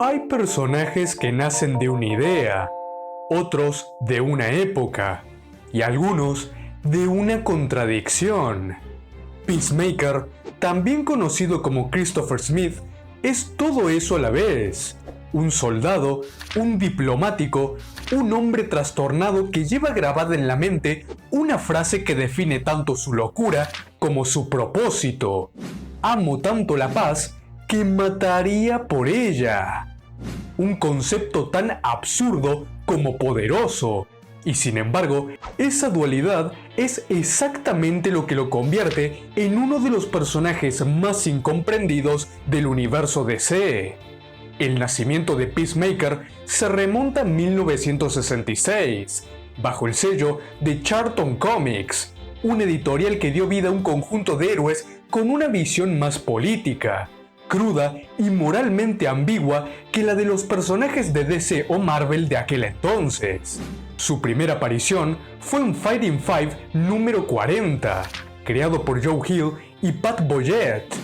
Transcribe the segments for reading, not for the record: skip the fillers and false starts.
Hay personajes que nacen de una idea, otros de una época y algunos de una contradicción. Peacemaker, también conocido como Christopher Smith, es todo eso a la vez. Un soldado, un diplomático, un hombre trastornado que lleva grabada en la mente una frase que define tanto su locura como su propósito. Amo tanto la paz que mataría por ella. Un concepto tan absurdo como poderoso. Y sin embargo, esa dualidad es exactamente lo que lo convierte en uno de los personajes más incomprendidos del universo DC. El nacimiento de Peacemaker se remonta a 1966, bajo el sello de Charlton Comics, un editorial que dio vida a un conjunto de héroes con una visión más política, cruda y moralmente ambigua que la de los personajes de DC o Marvel de aquel entonces. Su primera aparición fue en Fighting Five número 40, creado por Joe Hill y Pat Boyett,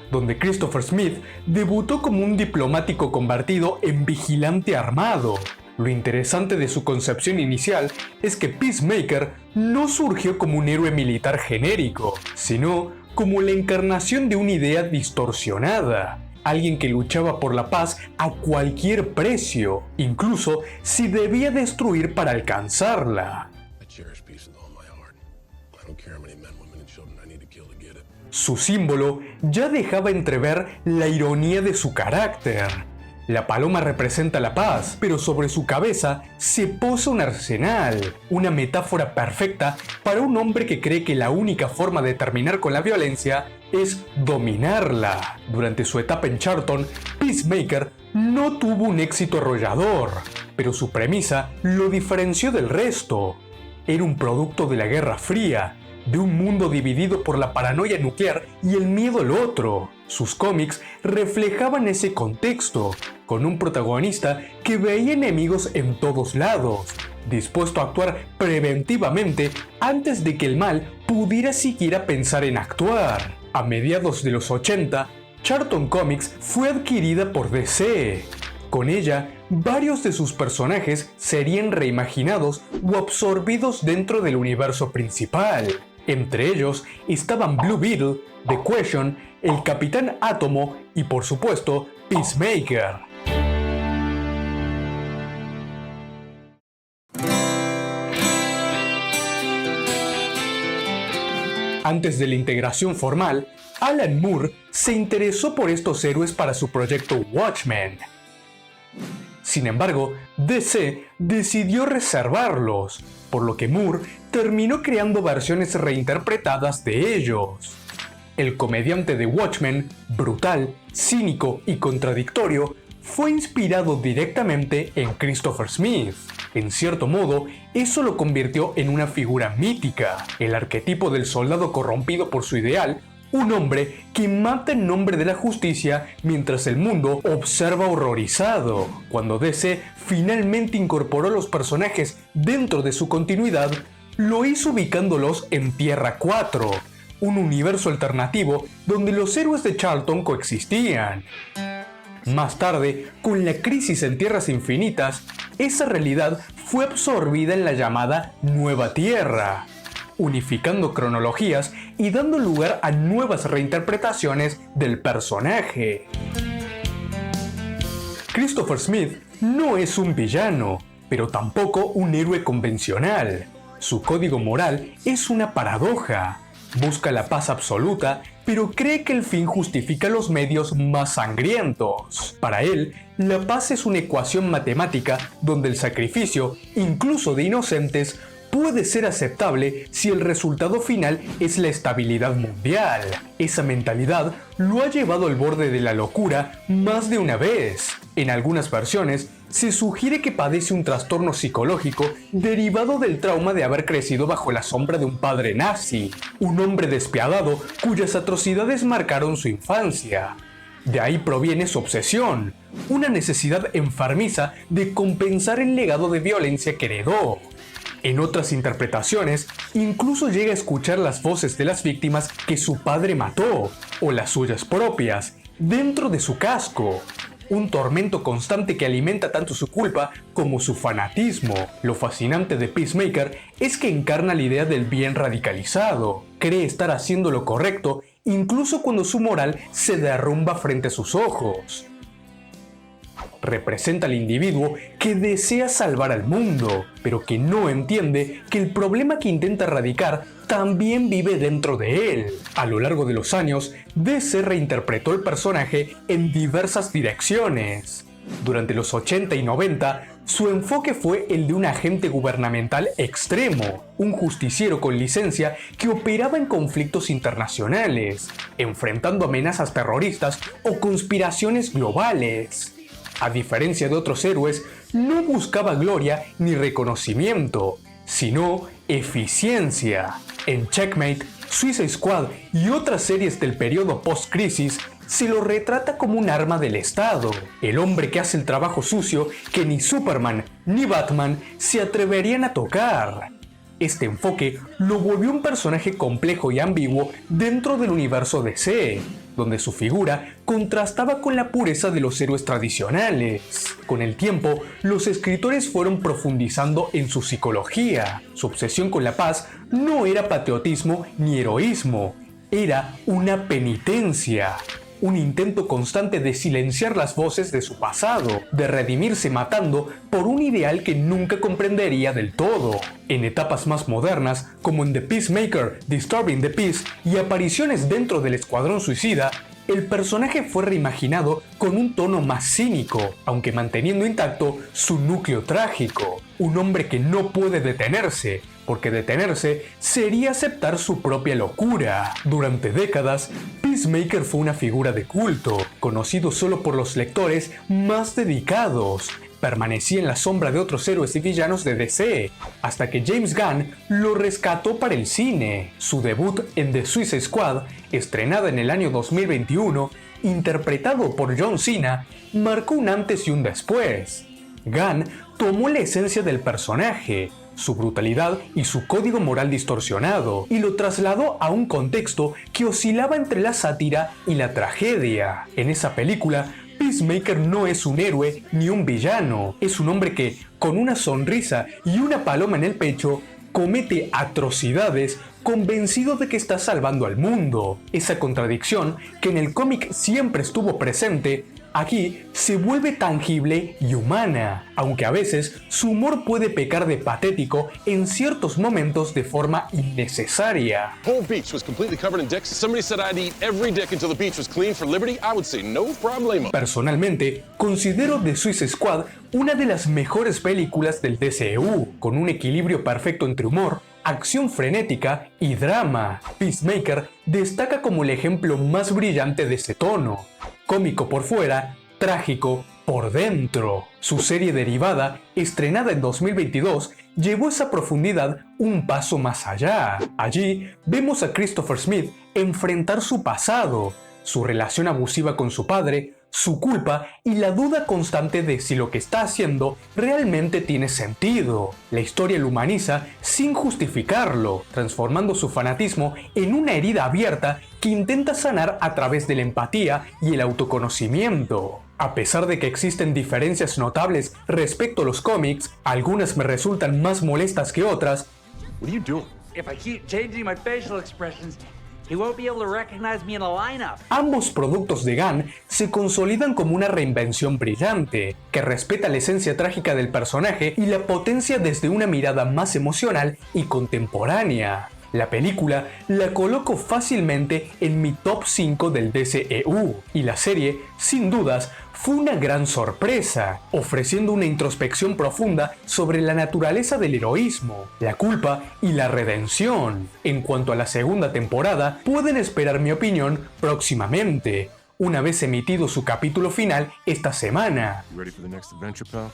donde Christopher Smith debutó como un diplomático convertido en vigilante armado. Lo interesante de su concepción inicial es que Peacemaker no surgió como un héroe militar genérico, sino como la encarnación de una idea distorsionada. Alguien que luchaba por la paz a cualquier precio, incluso si debía destruir para alcanzarla. Su símbolo ya dejaba entrever la ironía de su carácter. La paloma representa la paz, pero sobre su cabeza se posa un arsenal, una metáfora perfecta para un hombre que cree que la única forma de terminar con la violencia es dominarla. Durante su etapa en Charlton, Peacemaker no tuvo un éxito arrollador, pero su premisa lo diferenció del resto. Era un producto de la Guerra Fría, de un mundo dividido por la paranoia nuclear y el miedo al otro. Sus cómics reflejaban ese contexto, con un protagonista que veía enemigos en todos lados, dispuesto a actuar preventivamente antes de que el mal pudiera siquiera pensar en actuar. A mediados de los 80, Charlton Comics fue adquirida por DC. Con ella, varios de sus personajes serían reimaginados o absorbidos dentro del universo principal. Entre ellos estaban Blue Beetle, The Question, el Capitán Átomo y, por supuesto, Peacemaker. Antes de la integración formal, Alan Moore se interesó por estos héroes para su proyecto Watchmen. Sin embargo, DC decidió reservarlos, por lo que Moore terminó creando versiones reinterpretadas de ellos. El comediante de Watchmen, brutal, cínico y contradictorio, fue inspirado directamente en Christopher Smith. En cierto modo, eso lo convirtió en una figura mítica, el arquetipo del soldado corrompido por su ideal, un hombre que mata en nombre de la justicia mientras el mundo observa horrorizado. Cuando DC finalmente incorporó los personajes dentro de su continuidad, lo hizo ubicándolos en Tierra 4, un universo alternativo donde los héroes de Charlton coexistían. Más tarde, con la crisis en Tierras Infinitas, esa realidad fue absorbida en la llamada Nueva Tierra, unificando cronologías y dando lugar a nuevas reinterpretaciones del personaje. Christopher Smith no es un villano, pero tampoco un héroe convencional. Su código moral es una paradoja. Busca la paz absoluta, pero cree que el fin justifica los medios más sangrientos. Para él, la paz es una ecuación matemática donde el sacrificio, incluso de inocentes, puede ser aceptable si el resultado final es la estabilidad mundial. Esa mentalidad lo ha llevado al borde de la locura más de una vez. En algunas versiones, se sugiere que padece un trastorno psicológico derivado del trauma de haber crecido bajo la sombra de un padre nazi, un hombre despiadado cuyas atrocidades marcaron su infancia. De ahí proviene su obsesión, una necesidad enfermiza de compensar el legado de violencia que heredó. En otras interpretaciones, incluso llega a escuchar las voces de las víctimas que su padre mató, o las suyas propias, dentro de su casco. un tormento constante que alimenta tanto su culpa como su fanatismo. Lo fascinante de Peacemaker es que encarna la idea del bien radicalizado. Cree estar haciendo lo correcto incluso cuando su moral se derrumba frente a sus ojos. Representa al individuo que desea salvar al mundo, pero que no entiende que el problema que intenta erradicar también vive dentro de él. A lo largo de los años, DC reinterpretó el personaje en diversas direcciones. Durante los 80 y 90, su enfoque fue el de un agente gubernamental extremo, un justiciero con licencia que operaba en conflictos internacionales, enfrentando amenazas terroristas o conspiraciones globales. A diferencia de otros héroes, no buscaba gloria ni reconocimiento, sino eficiencia. En Checkmate, Suicide Squad y otras series del periodo post-crisis, se lo retrata como un arma del Estado, el hombre que hace el trabajo sucio que ni Superman ni Batman se atreverían a tocar. Este enfoque lo volvió un personaje complejo y ambiguo dentro del universo DC, donde su figura contrastaba con la pureza de los héroes tradicionales. Con el tiempo, los escritores fueron profundizando en su psicología. Su obsesión con la paz no era patriotismo ni heroísmo, era una penitencia. Un intento constante de silenciar las voces de su pasado, de redimirse matando por un ideal que nunca comprendería del todo. En etapas más modernas, como en The Peacemaker, Disturbing the Peace y apariciones dentro del Escuadrón Suicida, el personaje fue reimaginado con un tono más cínico, aunque manteniendo intacto su núcleo trágico. Un hombre que no puede detenerse, porque detenerse sería aceptar su propia locura. Durante décadas, Peacemaker fue una figura de culto, conocido solo por los lectores más dedicados. Permanecía en la sombra de otros héroes y villanos de DC, hasta que James Gunn lo rescató para el cine. Su debut en The Suicide Squad, estrenada en el año 2021, interpretado por John Cena, marcó un antes y un después. Gunn tomó la esencia del personaje, su brutalidad y su código moral distorsionado, y lo trasladó a un contexto que oscilaba entre la sátira y la tragedia. En esa película, Peacemaker no es un héroe ni un villano, es un hombre que, con una sonrisa y una paloma en el pecho, comete atrocidades convencido de que está salvando al mundo. Esa contradicción, que en el cómic siempre estuvo presente, aquí se vuelve tangible y humana, aunque a veces su humor puede pecar de patético en ciertos momentos de forma innecesaria. Whole beach was completely covered in dicks. Somebody said I'd eat every dick until the beach was clean for liberty. I would say no problemo. Personalmente, considero The Suicide Squad una de las mejores películas del DCEU, con un equilibrio perfecto entre humor, acción frenética y drama. Peacemaker destaca como el ejemplo más brillante de ese tono. Cómico por fuera, trágico por dentro. Su serie derivada, estrenada en 2022, llevó esa profundidad un paso más allá. Allí vemos a Christopher Smith enfrentar su pasado, su relación abusiva con su padre, su culpa y la duda constante de si lo que está haciendo realmente tiene sentido. La historia lo humaniza sin justificarlo, transformando su fanatismo en una herida abierta que intenta sanar a través de la empatía y el autoconocimiento. A pesar de que existen diferencias notables respecto a los cómics, algunas me resultan más molestas que otras. What are you doing? If I keep changing my facial expressions, he won't be able to recognize me in a lineup. Ambos productos de Gunn se consolidan como una reinvención brillante, que respeta la esencia trágica del personaje y la potencia desde una mirada más emocional y contemporánea. La película la coloco fácilmente en mi top 5 del DCEU, y la serie, sin dudas, fue una gran sorpresa, ofreciendo una introspección profunda sobre la naturaleza del heroísmo, la culpa y la redención. En cuanto a la segunda temporada, pueden esperar mi opinión próximamente, una vez emitido su capítulo final esta semana. You ready for the next adventure, pal?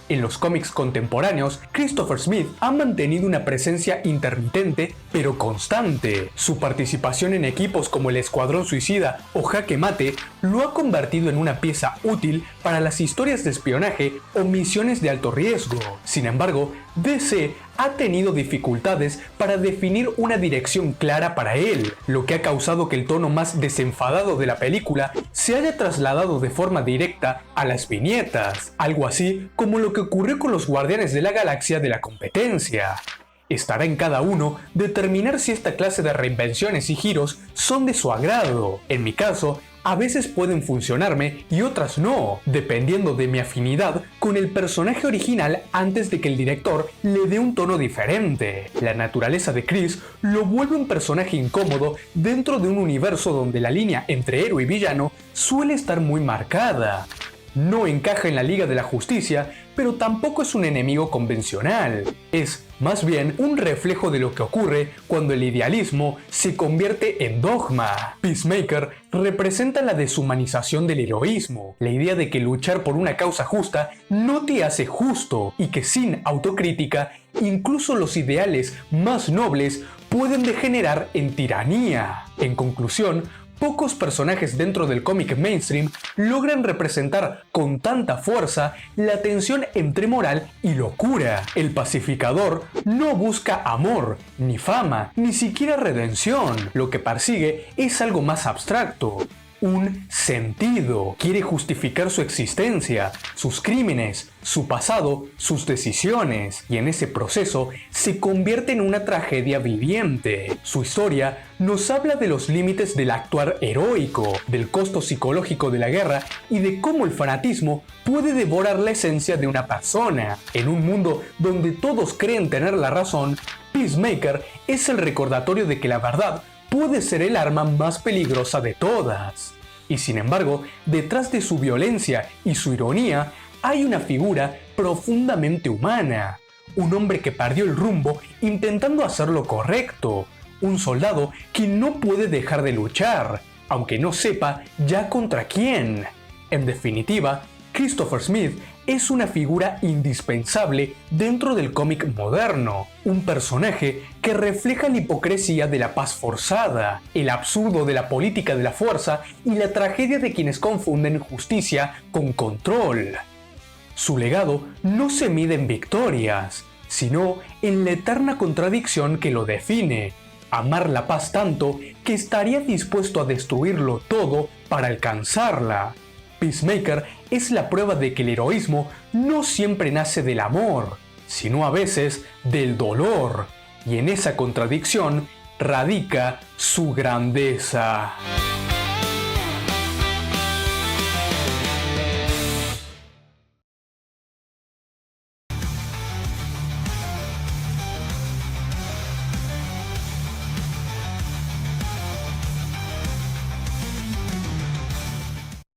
En los cómics contemporáneos, Christopher Smith ha mantenido una presencia intermitente pero constante. Su participación en equipos como el Escuadrón Suicida o Jaque Mate lo ha convertido en una pieza útil para las historias de espionaje o misiones de alto riesgo. Sin embargo, DC ha tenido dificultades para definir una dirección clara para él, lo que ha causado que el tono más desenfadado de la película se haya trasladado de forma directa a las viñetas, algo así como lo que ocurrió con los Guardianes de la Galaxia de la competencia. Estará en cada uno determinar si esta clase de reinvenciones y giros son de su agrado. En mi caso, a veces pueden funcionarme y otras no, dependiendo de mi afinidad con el personaje original antes de que el director le dé un tono diferente. La naturaleza de Chris lo vuelve un personaje incómodo dentro de un universo donde la línea entre héroe y villano suele estar muy marcada. No encaja en la Liga de la Justicia, pero tampoco es un enemigo convencional. Es, más bien, un reflejo de lo que ocurre cuando el idealismo se convierte en dogma. Peacemaker representa la deshumanización del heroísmo, la idea de que luchar por una causa justa no te hace justo y que sin autocrítica, incluso los ideales más nobles pueden degenerar en tiranía. En conclusión, pocos personajes dentro del cómic mainstream logran representar con tanta fuerza la tensión entre moral y locura. El pacificador no busca amor, ni fama, ni siquiera redención. Lo que persigue es algo más abstracto. Un sentido. Quiere justificar su existencia, sus crímenes, su pasado, sus decisiones, y en ese proceso se convierte en una tragedia viviente. Su historia nos habla de los límites del actuar heroico, del costo psicológico de la guerra y de cómo el fanatismo puede devorar la esencia de una persona. En un mundo donde todos creen tener la razón, Peacemaker es el recordatorio de que la verdad puede ser el arma más peligrosa de todas. Y sin embargo, detrás de su violencia y su ironía, hay una figura profundamente humana. Un hombre que perdió el rumbo intentando hacer lo correcto. Un soldado que no puede dejar de luchar, aunque no sepa ya contra quién. En definitiva, Christopher Smith es una figura indispensable dentro del cómic moderno, un personaje que refleja la hipocresía de la paz forzada, el absurdo de la política de la fuerza y la tragedia de quienes confunden justicia con control. Su legado no se mide en victorias, sino en la eterna contradicción que lo define: amar la paz tanto que estaría dispuesto a destruirlo todo para alcanzarla. Peacemaker es la prueba de que el heroísmo no siempre nace del amor, sino a veces del dolor, y en esa contradicción radica su grandeza.